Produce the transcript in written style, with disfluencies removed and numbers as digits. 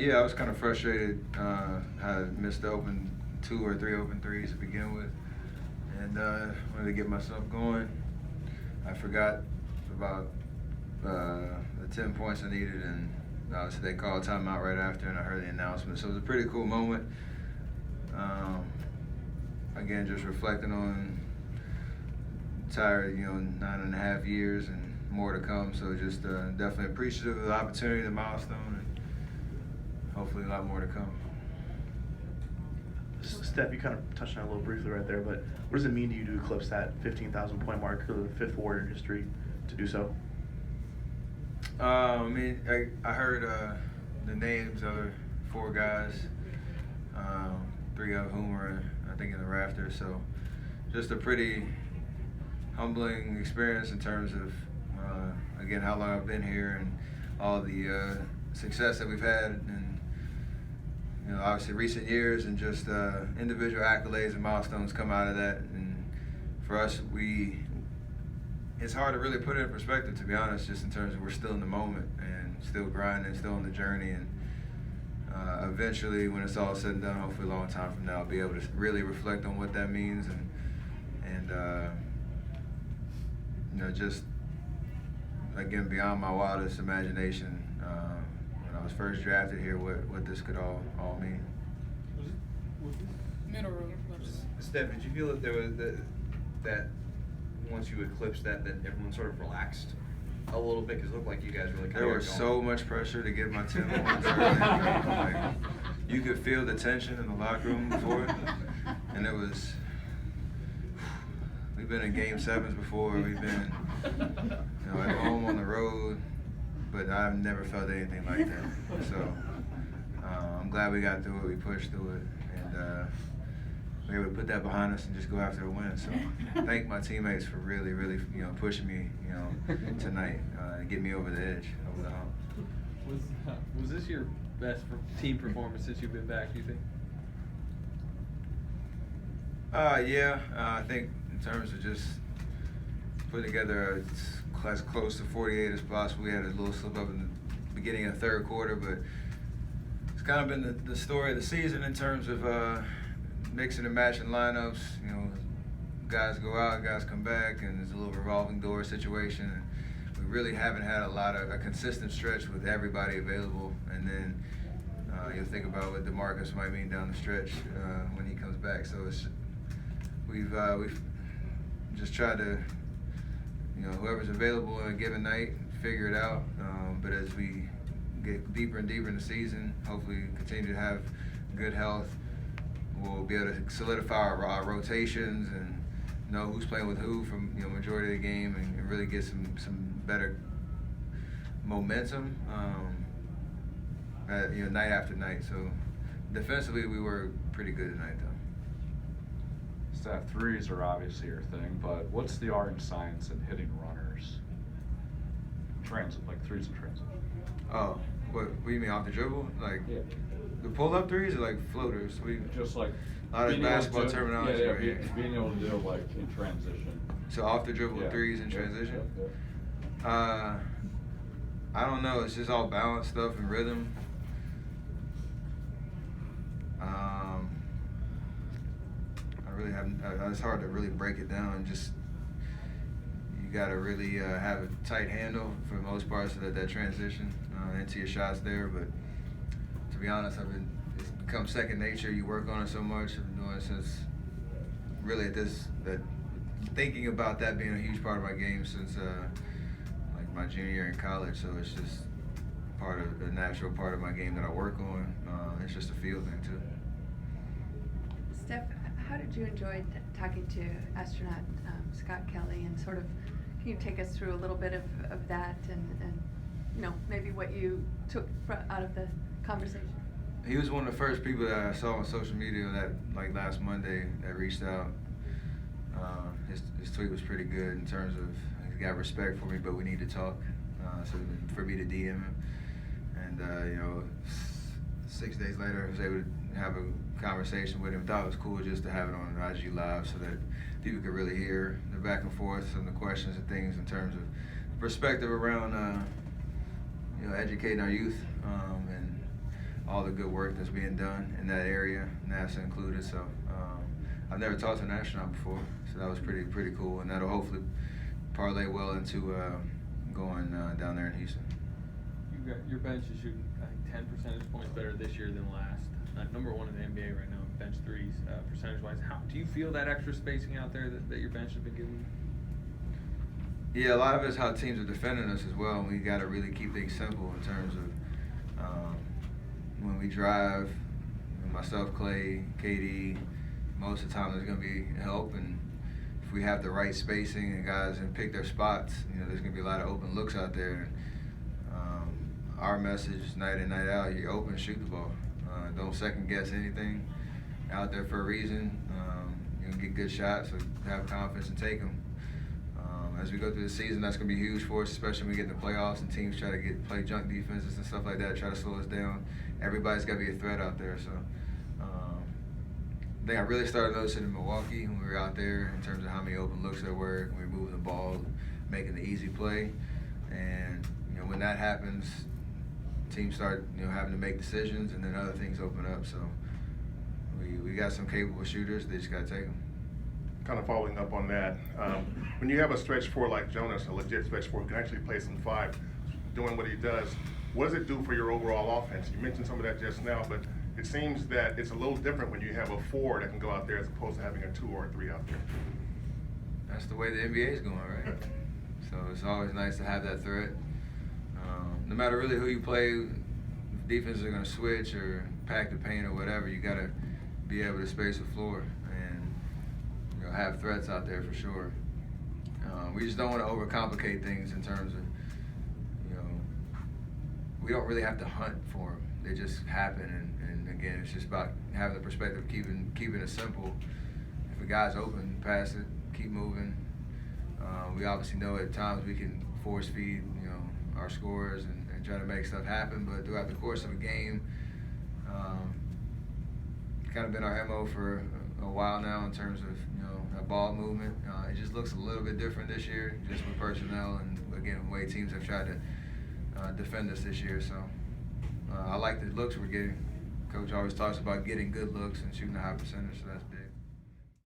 Yeah, I was kind of frustrated. I missed the open 2 or 3 open threes to begin with, and wanted to get myself going. I forgot about the 10 points I needed, and obviously they called timeout right after, and I heard the announcement. So it was a pretty cool moment. Again, just reflecting on tired, 9.5 years and more to come. So just definitely appreciative of the opportunity, the milestone, and hopefully a lot more to come. Steph, you kind of touched on it a little briefly right there, but what does it mean to you to eclipse that 15,000 point mark, or the 5th Warrior in history to do so? I heard the names of the 4 guys, 3 of whom are, I think, in the rafters. So just a pretty humbling experience in terms of, again, how long I've been here and all the success that we've had, and obviously recent years, and just individual accolades and milestones come out of that. And for us, it's hard to really put it in perspective, to be honest, just in terms of we're still in the moment and still grinding, still on the journey. And eventually, when it's all said and done, hopefully a long time from now, I'll be able to really reflect on what that means and just, again, beyond my wildest imagination, when I was first drafted here, what this could all mean. Middle room. Steph, did you feel that there was that once you eclipsed that everyone sort of relaxed a little bit, because it looked like you guys really kind There was so much pressure to get my 10 points early. Like, you could feel the tension in the locker room before, and it was. We've been in Game 7s before. We've been, at home, on the road, but I've never felt anything like that. So I'm glad we got through it. We pushed through it, and we were able to put that behind us and just go after a win. So thank my teammates for really, really, pushing me, tonight and getting me over the edge, over the hump. Was this your best team performance since you've been back, do you think? Yeah, I think in terms of just putting together as close to 48 as possible. We had a little slip up in the beginning of the 3rd quarter, but it's kind of been the story of the season in terms of mixing and matching lineups. Guys go out, guys come back, and it's a little revolving door situation. And we really haven't had a consistent stretch with everybody available. And then you'll think about what DeMarcus might mean down the stretch when he comes back. So we've just tried to, whoever's available on a given night, figure it out. But as we get deeper and deeper in the season, hopefully continue to have good health, we'll be able to solidify our rotations and know who's playing with who from majority of the game, and really get some better momentum night after night. So defensively, we were pretty good tonight, though. Steph, threes are obviously your thing, but what's the art and science in hitting runners? Like threes and transit. Oh, what do you mean, off the dribble? Like the pull-up threes or like floaters? Just like a lot of basketball terminology right here. Being able to do it like in transition. So off the dribble threes in transition? I don't know. It's just all balance stuff and rhythm. I really haven't. It's hard to really break it down. Just you got to really have a tight handle for the most part, so that transition into your shots there. But to be honest, it's become second nature. You work on it so much. I've been doing it since really thinking about that being a huge part of my game since like my junior year in college. So it's just a natural part of my game that I work on. It's just a field thing too. Steph, how did you enjoy talking to astronaut Scott Kelly, and sort of, can you take us through a little bit of that and maybe what you took out of the conversation? He was one of the first people that I saw on social media that last Monday that reached out. His tweet was pretty good in terms of he's got respect for me, but we need to talk. So for me to DM him, and 6 days later I was able to have a conversation with him. Thought it was cool just to have it on IG Live so that people could really hear the back and forth and the questions and things in terms of perspective around educating our youth. And all the good work that's being done in that area, NASA included. So I've never talked to an astronaut before, so that was pretty cool, and that'll hopefully parlay well into going down there in Houston. Your bench is shooting, I think, 10 percentage points better this year than last. Number one in the NBA right now, bench threes, percentage-wise. How do you feel that extra spacing out there that your bench has been giving you? Yeah, a lot of it's how teams are defending us as well. We got to really keep things simple in terms of when we drive. Myself, Clay, KD. Most of the time, there's going to be help, and if we have the right spacing and guys and pick their spots, there's going to be a lot of open looks out there. Our message, night in, night out, you're open, shoot the ball. Don't second guess anything. Out there for a reason. You're going to get good shots, so have confidence and take them. As we go through the season, that's going to be huge for us, especially when we get in the playoffs and teams try to play junk defenses and stuff like that, try to slow us down. Everybody's got to be a threat out there. So I think I really started noticing in Milwaukee when we were out there in terms of how many open looks there were, when we were moving the ball, making the easy play. And when that happens, teams start having to make decisions, and then other things open up. So we got some capable shooters. They just got to take them. Kind of following up on that, when you have a stretch four like Jonas, a legit stretch four who can actually play some five, doing what he does, what does it do for your overall offense? You mentioned some of that just now, but it seems that it's a little different when you have a four that can go out there as opposed to having a 2 or a 3 out there. That's the way the NBA is going, right? So it's always nice to have that threat. No matter really who you play, defenses are going to switch or pack the paint or whatever. You got to be able to space the floor and have threats out there for sure. We just don't want to overcomplicate things in terms of, we don't really have to hunt for them. They just happen, and again, it's just about having the perspective of keeping it simple. If a guy's open, pass it, keep moving. We obviously know at times we can force feed, our scorers and try to make stuff happen, but throughout the course of a game, it's kind of been our MO for a while now in terms of, ball movement. It just looks a little bit different this year, just with personnel and, again, the way teams have tried to defend us this year. So I like the looks we're getting. Coach always talks about getting good looks and shooting a high percentage, so that's big.